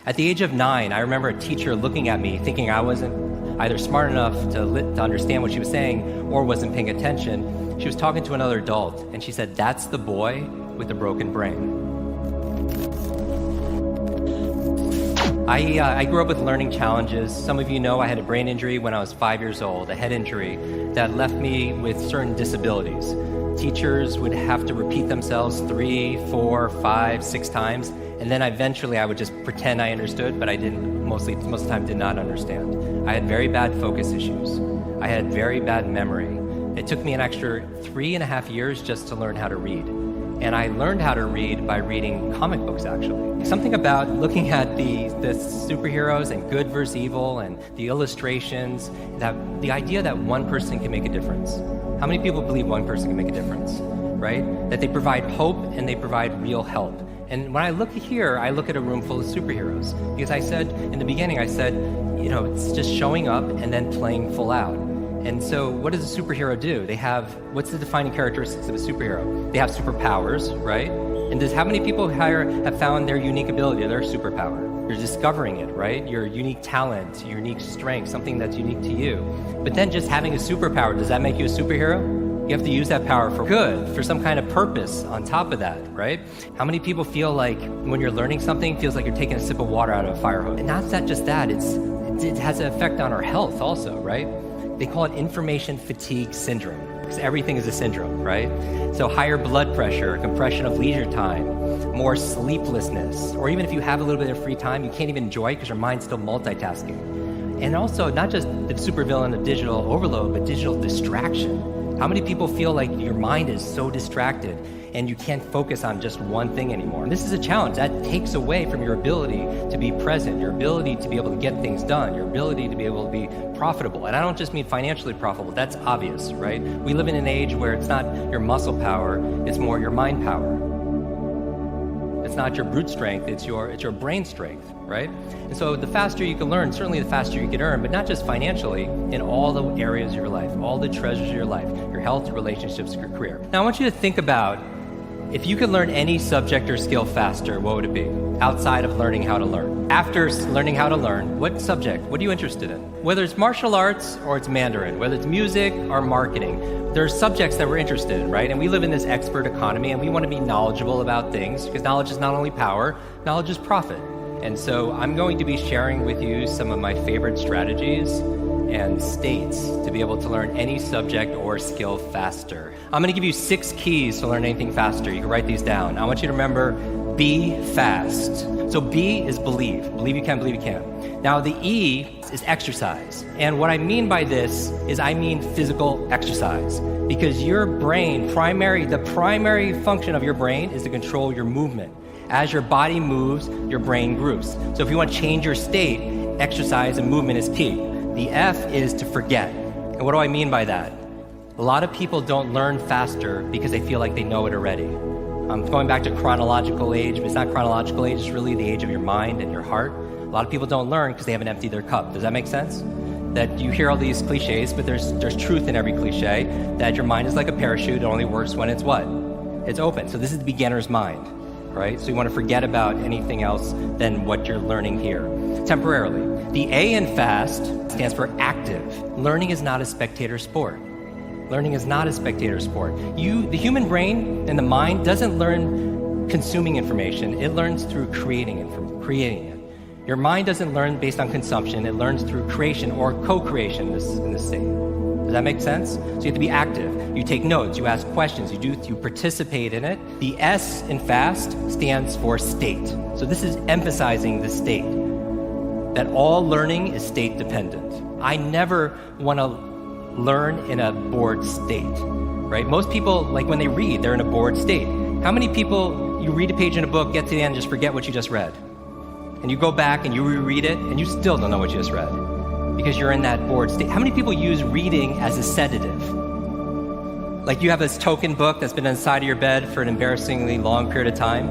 At the age of 9, I remember a teacher looking at me thinking I wasn't either smart enough to understand what she was saying or wasn't paying attention. She was talking to another adult, and she said, "That's the boy with the broken brain." I grew up with learning challenges. Some of you know I had a brain injury when I was 5 years old, a head injury that left me with certain disabilities. Teachers would have to repeat themselves 3, 4, 5, 6 times, and then eventually I would just pretend I understood, but I didn't, most of the time did not understand. I had very bad focus issues. I had very bad memory. It took me an extra 3.5 years just to learn how to read. And I learned how to read by reading comic books, actually. Something about looking at the superheroes and good versus evil and the illustrations, that the idea that one person can make a difference. How many people believe one person can make a difference, right? That they provide hope and they provide real help. And when I look here, I look at a room full of superheroes. Because I said, in the beginning, I said, it's just showing up and then playing full out. And so what does a superhero do? What's the defining characteristics of a superhero? They have superpowers, right? And how many people have found their unique ability, their superpower? You're discovering it, right? Your unique talent, your unique strength, something that's unique to you. But then just having a superpower, does that make you a superhero? You have to use that power for good, for some kind of purpose on top of that, right? How many people feel like when you're learning something, it feels like you're taking a sip of water out of a fire hose? And not just that, it has an effect on our health also, right? They call it information fatigue syndrome, because everything is a syndrome, right? So higher blood pressure, compression of leisure time, more sleeplessness, or even if you have a little bit of free time, you can't even enjoy it because your mind's still multitasking. And also, not just the supervillain of digital overload, but digital distraction. How many people feel like your mind is so distracted and you can't focus on just one thing anymore? And this is a challenge. That takes away from your ability to be present, your ability to be able to get things done, your ability to be able to be profitable. And I don't just mean financially profitable. That's obvious, right? We live in an age where it's not your muscle power, it's more your mind power. It's not your brute strength, it's your brain strength, right? And so the faster you can learn, certainly the faster you can earn, but not just financially, in all the areas of your life, all the treasures of your life, your health, your relationships, your career. Now I want you to think about, if you could learn any subject or skill faster, what would it be? Outside of learning how to learn. After learning how to learn, what subject? What are you interested in? Whether it's martial arts or it's Mandarin, whether it's music or marketing, there's subjects that we're interested in, right? And we live in this expert economy and we want to be knowledgeable about things because knowledge is not only power, knowledge is profit. And so I'm going to be sharing with you some of my favorite strategies and states to be able to learn any subject or skill faster. I'm going to give you 6 keys to learn anything faster. You can write these down. I want you to remember, be fast. So B is believe. Believe you can, believe you can. Now the E is exercise. And what I mean by this is I mean physical exercise. Because your brain, the primary function of your brain is to control your movement. As your body moves, your brain grooves. So if you want to change your state, exercise and movement is key. The F is to forget. And what do I mean by that? A lot of people don't learn faster because they feel like they know it already. I'm going back to chronological age, but it's not chronological age, it's really the age of your mind and your heart. A lot of people don't learn because they haven't emptied their cup. Does that make sense? That you hear all these cliches, but there's truth in every cliche, that your mind is like a parachute, it only works when it's what? It's open. So this is the beginner's mind, right? So you want to forget about anything else than what you're learning here, temporarily. The A in FAST stands for active. Learning is not a spectator sport. Learning is not a spectator sport. The human brain and the mind doesn't learn consuming information. It learns through creating it. Your mind doesn't learn based on consumption. It learns through creation or co-creation in this state. Does that make sense? So you have to be active. You take notes. You ask questions. You participate in it. The S in FAST stands for state. So this is emphasizing the state. That all learning is state dependent. I never want to learn in a bored state, right? Most people, like when they read, they're in a bored state. How many people, you read a page in a book, get to the end, just forget what you just read? And you go back and you reread it, and you still don't know what you just read because you're in that bored state. How many people use reading as a sedative? Like you have this token book that's been inside of your bed for an embarrassingly long period of time.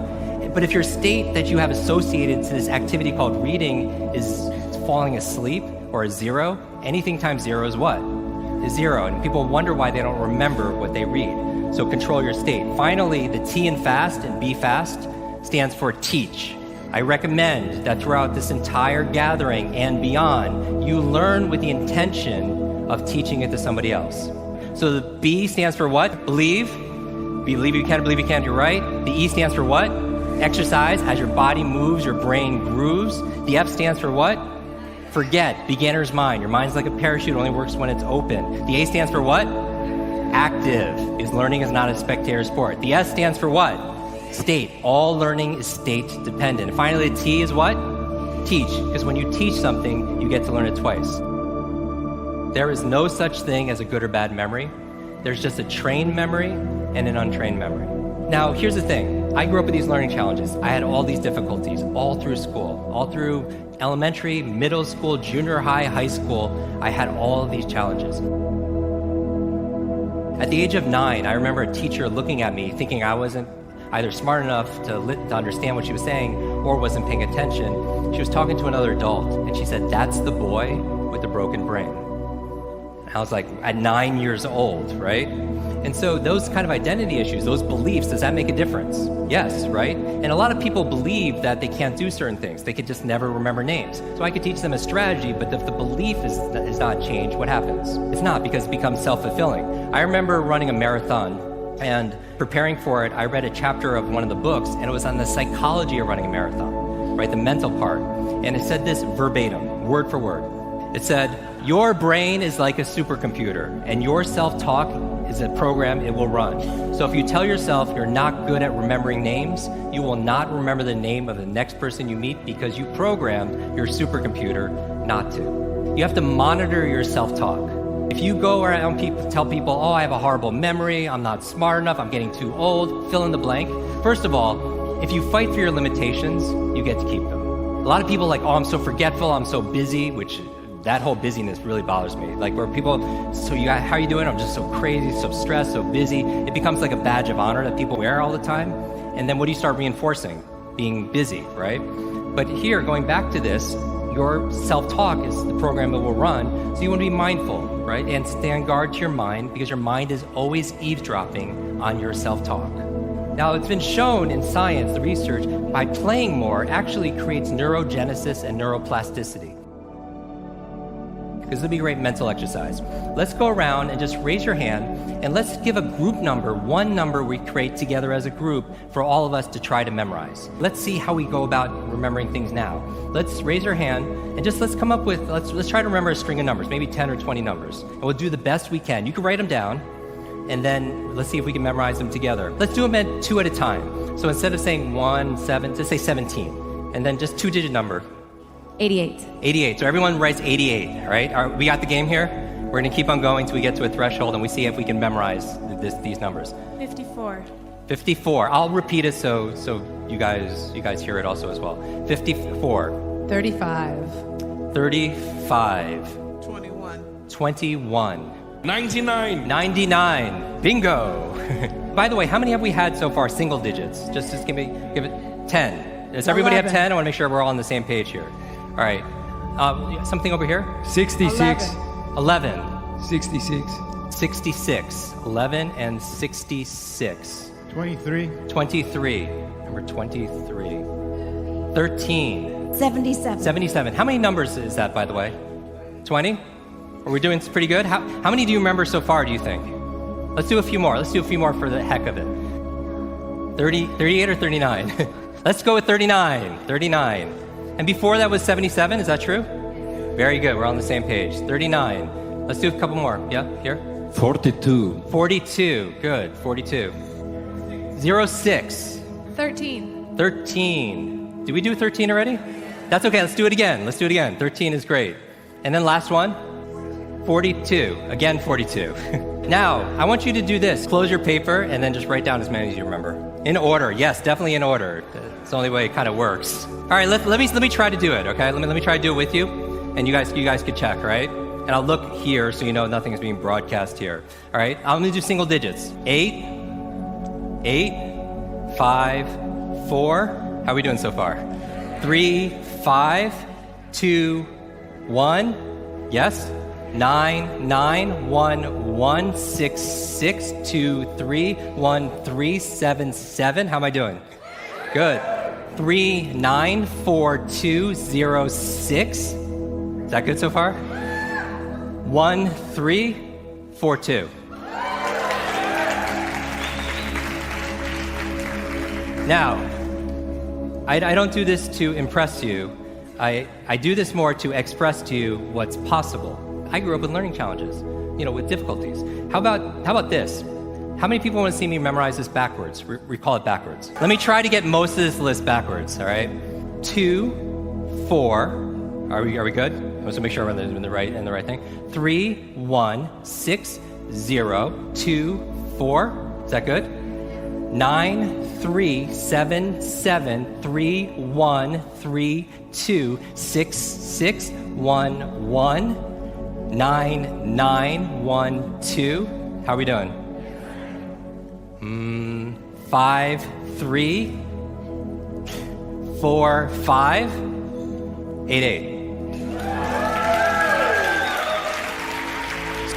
But if your state that you have associated to this activity called reading is falling asleep or a 0, anything times 0 is what? Is 0. And people wonder why they don't remember what they read. So control your state. Finally, the T in FAST and B FAST stands for teach. I recommend that throughout this entire gathering and beyond, you learn with the intention of teaching it to somebody else. So the B stands for what? Believe. Believe you can, believe you can, you're right. The E stands for what? Exercise. As your body moves, your brain grooves. The F stands for what? Forget. Beginner's mind. Your mind's like a parachute, only works when it's open. The A stands for what? Active. Because learning is not a spectator sport. The S stands for what? State. All learning is state dependent. And finally, the T is what? Teach. Because when you teach something, you get to learn it twice. There is no such thing as a good or bad memory. There's just a trained memory and an untrained memory. Now, here's the thing. I grew up with these learning challenges. I had all these difficulties all through school, all through elementary, middle school, junior high, high school. I had all of these challenges. At the age of 9, I remember a teacher looking at me thinking I wasn't either smart enough to understand what she was saying or wasn't paying attention. She was talking to another adult, and she said, "That's the boy with the broken brain." I was like, at 9 years old, right? And so those kind of identity issues, those beliefs, does that make a difference? Yes, right? And a lot of people believe that they can't do certain things. They could just never remember names. So I could teach them a strategy, but if the belief is not changed, what happens? It's not, because it becomes self-fulfilling. I remember running a marathon, and preparing for it, I read a chapter of one of the books, and it was on the psychology of running a marathon, right? The mental part. And it said this verbatim, word for word. It said, your brain is like a supercomputer, and your self-talk is a program it will run. So if you tell yourself you're not good at remembering names, you will not remember the name of the next person you meet because you programmed your supercomputer not to. You have to monitor your self-talk. If you go around tell people, oh, I have a horrible memory, I'm not smart enough, I'm getting too old, fill in the blank. First of all, if you fight for your limitations, you get to keep them. A lot of people are like, oh, I'm so forgetful, I'm so busy, which that whole busyness really bothers me. Like where people, how are you doing? I'm just so crazy, so stressed, so busy. It becomes like a badge of honor that people wear all the time. And then what do you start reinforcing? Being busy, right? But here, going back to this, your self-talk is the program that will run. So you want to be mindful, right? And stand guard to your mind, because your mind is always eavesdropping on your self-talk. Now, it's been shown in science, the research, by playing more actually creates neurogenesis and neuroplasticity. This would be a great mental exercise. Let's go around and just raise your hand, and let's give a group number, one number we create together as a group for all of us to try to memorize. Let's see how we go about remembering things now. Let's raise your hand, and just let's come up with, let's try to remember a string of numbers, maybe 10 or 20 numbers. And we'll do the best we can. You can write them down, and then let's see if we can memorize them together. Let's do them at 2 at a time. So instead of saying 1, 7, just say 17, and then just 2-digit number. 88. 88. So everyone writes 88, right? We got the game here? We're going to keep on going until we get to a threshold and we see if we can memorize these numbers. 54. 54. I'll repeat it so you guys hear it also as well. 54. 35. 35. 21. 99. Bingo. By the way, how many have we had so far? Single digits. Just give it 10. Does everybody 11. have 10? I want to make sure we're all on the same page here. All right. Something over here? 66. 11. 66. 66. 11 and 66. 23. 23. Number 23. 13. 77. 77. How many numbers is that, by the way? 20? Are we doing pretty good? How many do you remember so far, do you think? Let's do a few more. Let's do a few more for the heck of it. 38 or 39? Let's go with 39. 39. And before that was 77, is that true? Very good, we're on the same page. 39. Let's do a couple more. Yeah, here? 42. 42, good, 42. 06. 13. 13. Did we do 13 already? That's okay, let's do it again. 13 is great. And then last one? 42. Again, 42. Now, I want you to do this. Close your paper and then just write down as many as you remember. In order, yes, definitely in order. It's the only way it kind of works. All right, let me try to do it, okay? Let me try to do it with you, and you guys could check, all right? And I'll look here so you know nothing is being broadcast here. All right, I'm gonna do single digits. 8, 5, 4. How are we doing so far? 3, 5, 2, 1. Yes? 9, 1, 1, 6, 2, 3, 1, 3, 7, 7. How am I doing? Good. 394206. Is that good so far? 1342. Now, I don't do this to impress you. I do this more to express to you what's possible. I grew up with learning challenges, with difficulties. How about this? How many people want to see me memorize this backwards? Recall it backwards. Let me try to get most of this list backwards, all right? 2, 4, are we good? I want to make sure we're in the right thing. 3, 1, 6, 0, 2, 4. Is that good? 9, 3, 7, 7, 3, 1, 3, 2, 6, 6, 1, 1, 9, 9, 1, 2. How are we doing? 5, 3, 4, 5, 8, 8.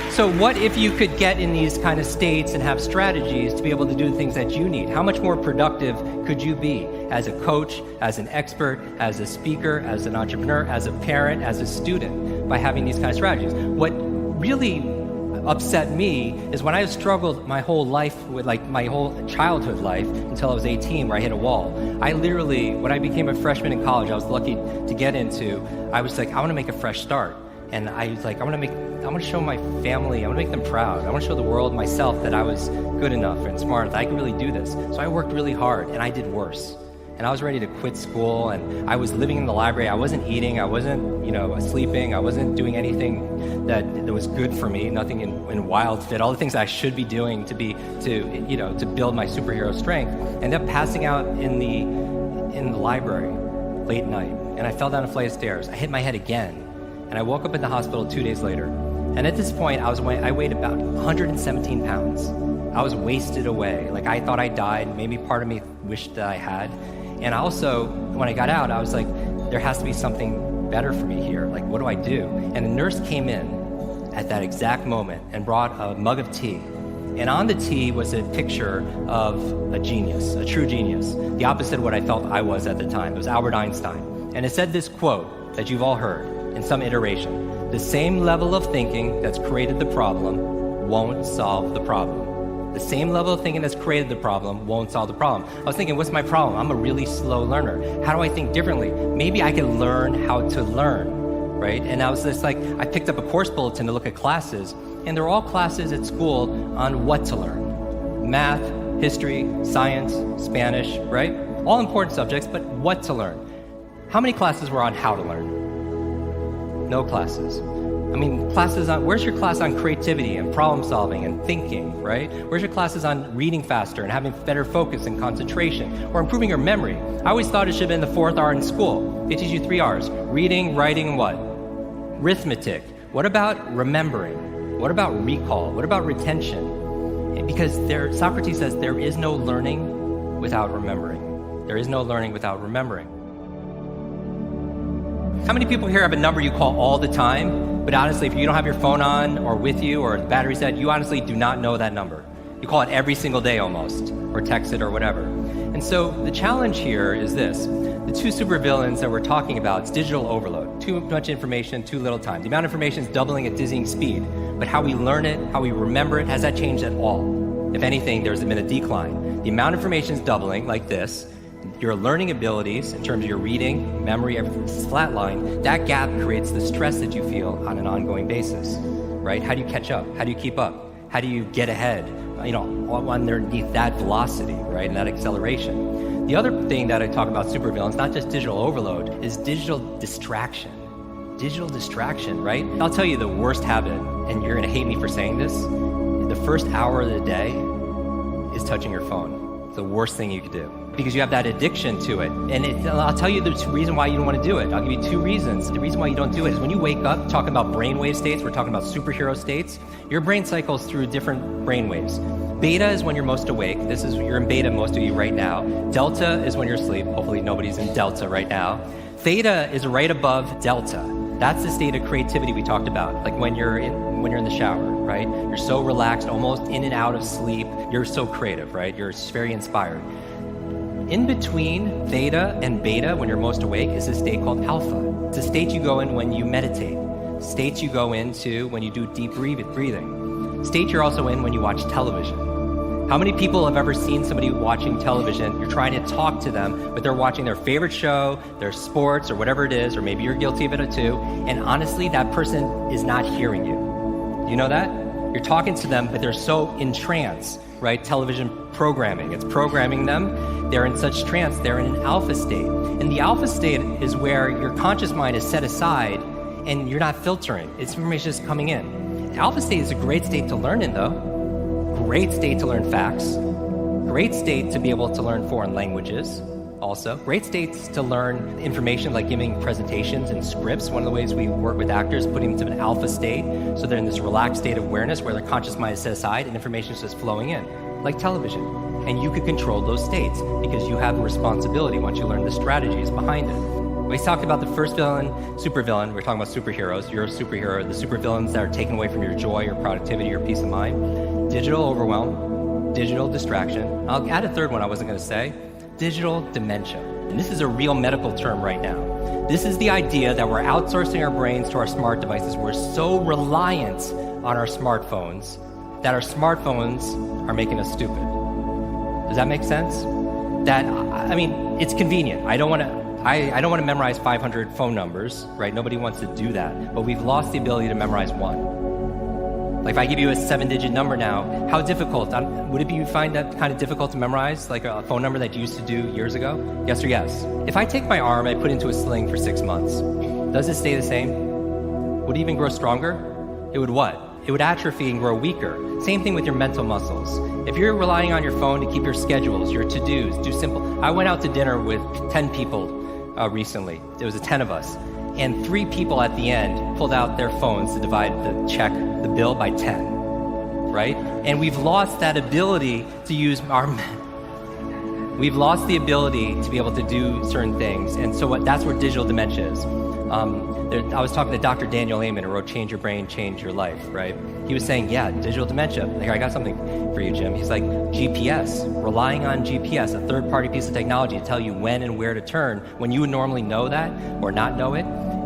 So what if you could get in these kind of states and have strategies to be able to do the things that you need? How much more productive could you be as a coach, as an expert, as a speaker, as an entrepreneur, as a parent, as a student by having these kind of strategies? What really upset me is when I struggled my whole life with my whole childhood life until I was 18 where I hit a wall. I literally, when I became a freshman in college, I was lucky to get into, I was like, I want to make a fresh start. And I was like, I want to show my family, I want to make them proud. I want to show the world, myself, that I was good enough and smart, that I could really do this. So I worked really hard, and I did worse. And I was ready to quit school, and I was living in the library. I wasn't eating, I wasn't, sleeping, I wasn't doing anything that was good for me, nothing in wild fit, all the things I should be doing to build my superhero strength. I ended up passing out in the library late night, and I fell down a flight of stairs. I hit my head again. And I woke up in the hospital 2 days later. And at this point, I weighed about 117 pounds. I was wasted away. I thought I died. Maybe part of me wished that I had. And also, when I got out, I was like, there has to be something better for me here. What do I do? And a nurse came in at that exact moment and brought a mug of tea. And on the tea was a picture of a genius, a true genius, the opposite of what I felt I was at the time. It was Albert Einstein. And it said this quote that you've all heard in some iteration: the same level of thinking that's created the problem won't solve the problem. The same level of thinking that's created the problem won't solve the problem. I was thinking, what's my problem? I'm a really slow learner. How do I think differently? Maybe I can learn how to learn, right? And I was just I picked up a course bulletin to look at classes, and they're all classes at school on what to learn. Math, history, science, Spanish, right? All important subjects, but what to learn. How many classes were on how to learn? No classes. Classes on, where's your class on creativity and problem solving and thinking, right? Where's your classes on reading faster and having better focus and concentration or improving your memory? I always thought it should have been the 4th R in school. They teach you 3 R's: reading, writing, and what? Arithmetic. What about remembering? What about recall? What about retention? Because Socrates says there is no learning without remembering. There is no learning without remembering. How many people here have a number you call all the time, but honestly, if you don't have your phone on or with you or the battery's dead, you honestly do not know that number? You call it every single day almost, or text it or whatever. And so the challenge here is this. The 2 supervillains that we're talking about is digital overload. Too much information, too little time. The amount of information is doubling at dizzying speed, but how we learn it, how we remember it, has that changed at all? If anything, there's been a decline. The amount of information is doubling like this. Your learning abilities, in terms of your reading, memory, everything's flatline. That gap creates the stress that you feel on an ongoing basis, right? How do you catch up? How do you keep up? How do you get ahead, underneath that velocity, right, and that acceleration? The other thing that I talk about supervillains, not just digital overload, is digital distraction. Digital distraction, right? I'll tell you the worst habit, and you're gonna hate me for saying this, the first hour of the day is touching your phone. It's the worst thing you could do, because you have that addiction to it. And I'll tell you the reason why you don't want to do it. I'll give you 2 reasons. The reason why you don't do it is when you wake up, talking about brainwave states, we're talking about superhero states, your brain cycles through different brainwaves. Beta is when you're most awake. You're in beta, most of you right now. Delta is when you're asleep. Hopefully nobody's in delta right now. Theta is right above delta. That's the state of creativity we talked about, like when you're in the shower, right? You're so relaxed, almost in and out of sleep. You're so creative, right? You're very inspired. In between theta and beta, when you're most awake, is a state called alpha. It's a state you go in when you meditate. States you go into when you do deep breathing. State you're also in when you watch television. How many people have ever seen somebody watching television? You're trying to talk to them, but they're watching their favorite show, their sports, or whatever it is, or maybe you're guilty of it too, and honestly, that person is not hearing you. Do you know that? You're talking to them, but they're so in trance, right? Television programming, it's programming them. They're in such trance, they're in an alpha state. And the alpha state is where your conscious mind is set aside and you're not filtering. It's information just coming in. Alpha state is a great state to learn in, though. Great state to learn facts. Great state to be able to learn foreign languages. Also, great states to learn information like giving presentations and scripts. One of the ways we work with actors, putting them into an alpha state, so they're in this relaxed state of awareness where their conscious mind is set aside and information is just flowing in, like television. And you could control those states because you have a responsibility once you learn the strategies behind it. We talked about the first villain, supervillain. We're talking about superheroes. You're a superhero. The supervillains that are taken away from your joy, your productivity, your peace of mind. Digital overwhelm, digital distraction. I'll add a third one I wasn't going to say. Digital dementia. And this is a real medical term right now. This is the idea that we're outsourcing our brains to our smart devices. We're so reliant on our smartphones that our smartphones are making us stupid. Does that make sense? It's convenient. I don't want to memorize 500 phone numbers, right? Nobody wants to do that. But we've lost the ability to memorize one. Like if I give you a 7-digit number now, how difficult? Would you find that kind of difficult to memorize, like a phone number that you used to do years ago? Yes or yes? If I take my arm and I put it into a sling for 6 months, does it stay the same? Would it even grow stronger? It would what? It would atrophy and grow weaker. Same thing with your mental muscles. If you're relying on your phone to keep your schedules, your to-dos, do simple. I went out to dinner with 10 people recently. There was 10 of us. And 3 people at the end pulled out their phones to divide the bill by 10, right? And we've lost that ability to use we've lost the ability to be able to do certain things. And so that's where digital dementia is. I was talking to Dr. Daniel Amen, who wrote Change Your Brain, Change Your Life, right? He was saying, yeah, digital dementia. Like, I got something for you, Jim. He's like, GPS, relying on GPS, a third-party piece of technology to tell you when and where to turn, when you would normally know that or not know it,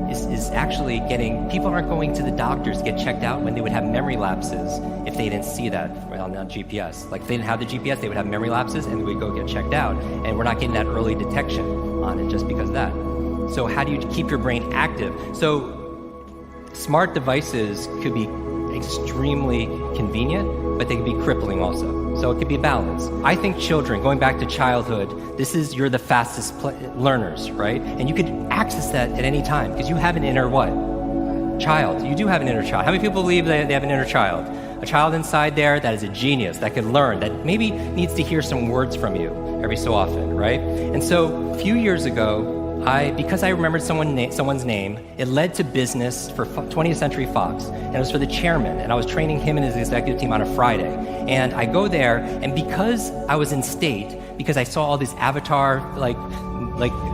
is actually people aren't going to the doctors to get checked out when they would have memory lapses if they didn't see that on GPS. Like if they didn't have the GPS, they would have memory lapses and they would go get checked out. And we're not getting that early detection on it just because of that. So how do you keep your brain active? So smart devices could be extremely convenient, but they can be crippling also. So it could be a balance. I think children, going back to childhood, you're the fastest learners, right? And you could access that at any time because you have an inner what? Child. You do have an inner child. How many people believe they have an inner child? A child inside there that is a genius, that can learn, that maybe needs to hear some words from you every so often, right? And so a few years ago, because I remembered someone's name, it led to business for 20th Century Fox, and it was for the chairman, and I was training him and his executive team on a Friday. And I go there, and because I was in state, because I saw all this Avatar, like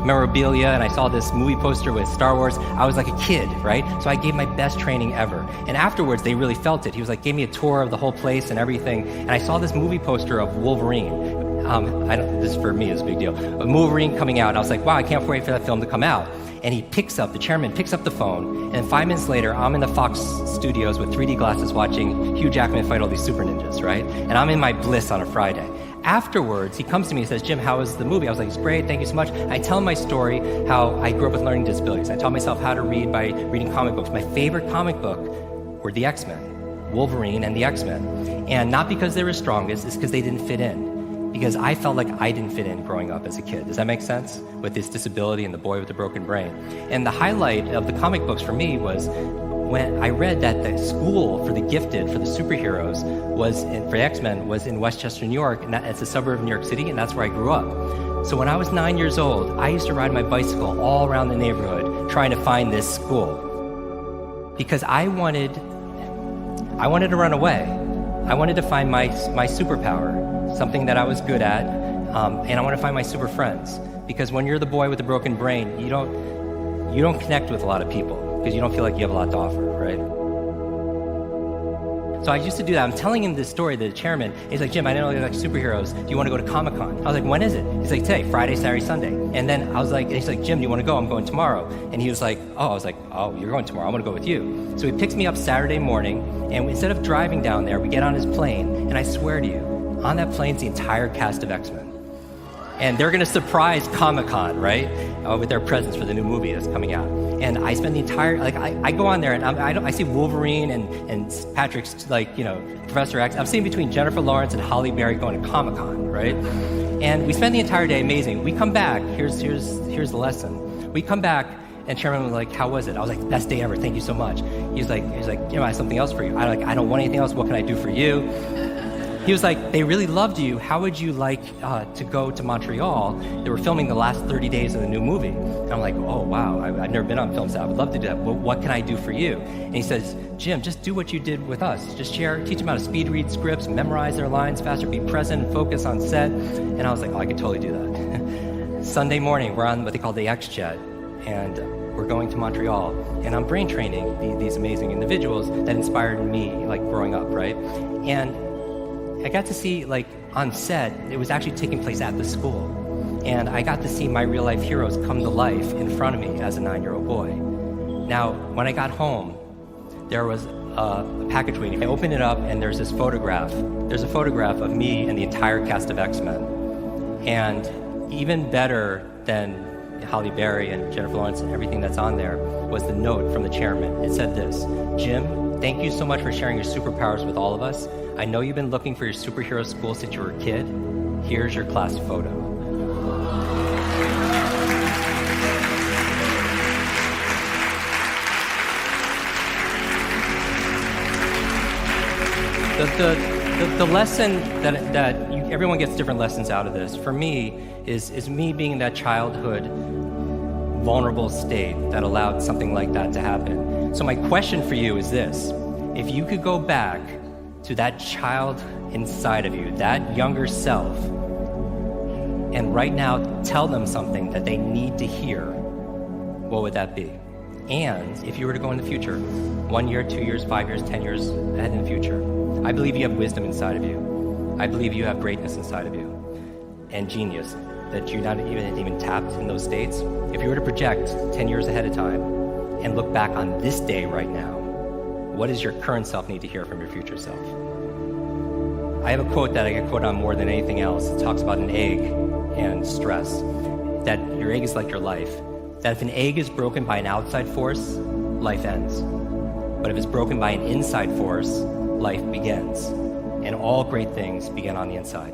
memorabilia, and I saw this movie poster with Star Wars, I was like a kid, right? So I gave my best training ever. And afterwards, they really felt it. He was like, gave me a tour of the whole place and everything, and I saw this movie poster of Wolverine. This for me is a big deal. A Wolverine coming out, and I was like, wow, I can't wait for that film to come out. And the chairman picks up the phone, and 5 minutes later, I'm in the Fox studios with 3D glasses watching Hugh Jackman fight all these super ninjas, right? And I'm in my bliss on a Friday. Afterwards, he comes to me and says, Jim, how was the movie? I was like, it's great, thank you so much. I tell him my story, how I grew up with learning disabilities. I taught myself how to read by reading comic books. My favorite comic book were the X-Men, Wolverine and the X-Men. And not because they were strongest, it's because they didn't fit in. Because I felt like I didn't fit in growing up as a kid. Does that make sense? With this disability and the boy with the broken brain. And the highlight of the comic books for me was when I read that the school for the gifted, for the superheroes, for X-Men, was in Westchester, New York, and it's a suburb of New York City, and that's where I grew up. So when I was 9 years old, I used to ride my bicycle all around the neighborhood trying to find this school. Because I wanted to run away. I wanted to find my superpower. Something that I was good at, and I want to find my super friends. Because when you're the boy with the broken brain, you don't connect with a lot of people because you don't feel like you have a lot to offer, right? So I used to do that. I'm telling him this story, the chairman. He's like, Jim, I know you like superheroes. Do you want to go to Comic-Con? I was like, when is it? He's like, today, Friday, Saturday, Sunday. And then I was like, he's like, Jim, do you want to go? I'm going tomorrow. And he was like, oh, I was like, oh, you're going tomorrow. I'm going to go with you. So he picks me up Saturday morning, and instead of driving down there, we get on his plane, and I swear to you, on that plane's the entire cast of X-Men. And they're going to surprise Comic-Con, right, with their presence for the new movie that's coming out. And I spend the entire, like, I go on there, and I see Wolverine and Patrick's, like, you know, Professor X. I'm sitting between Jennifer Lawrence and Halle Berry going to Comic-Con, right? And we spend the entire day amazing. We come back, here's the lesson. We come back, and Chairman was like, how was it? I was like, best day ever, thank you so much. He's like, you know, I have something else for you. I don't want anything else, what can I do for you? He was like, they really loved you. How would you like to go to Montreal? They were filming the last 30 days of the new movie. And I'm like, oh, wow, I've never been on film set. I would love to do that. But what can I do for you? And he says, Jim, just do what you did with us. Just teach them how to speed read scripts, memorize their lines faster, be present, focus on set. And I was like, oh, I could totally do that. Sunday morning, we're on what they call the X-Jet. And we're going to Montreal. And I'm brain training these amazing individuals that inspired me, like, growing up, right? And I got to see, like, on set, it was actually taking place at the school. And I got to see my real-life heroes come to life in front of me as a 9-year-old boy. Now, when I got home, there was a package waiting. I opened it up, and there's this photograph. There's a photograph of me and the entire cast of X-Men. And even better than Halle Berry and Jennifer Lawrence and everything that's on there was the note from the chairman. It said this, Jim, thank you so much for sharing your superpowers with all of us. I know you've been looking for your superhero school since you were a kid. Here's your class photo. The lesson that everyone gets different lessons out of this. For me, is me being in that childhood vulnerable state that allowed something like that to happen. So my question for you is this. If you could go back to that child inside of you, that younger self, and right now tell them something that they need to hear, what would that be? And if you were to go in the future, 1 year, 2 years, 5 years, 10 years ahead in the future, I believe you have wisdom inside of you. I believe you have greatness inside of you and genius that you're not even tapped in those states. If you were to project 10 years ahead of time and look back on this day right now, what does your current self need to hear from your future self? I have a quote that I get quoted on more than anything else. It talks about an egg and stress, that your egg is like your life, that if an egg is broken by an outside force, life ends. But if it's broken by an inside force, life begins. And all great things begin on the inside.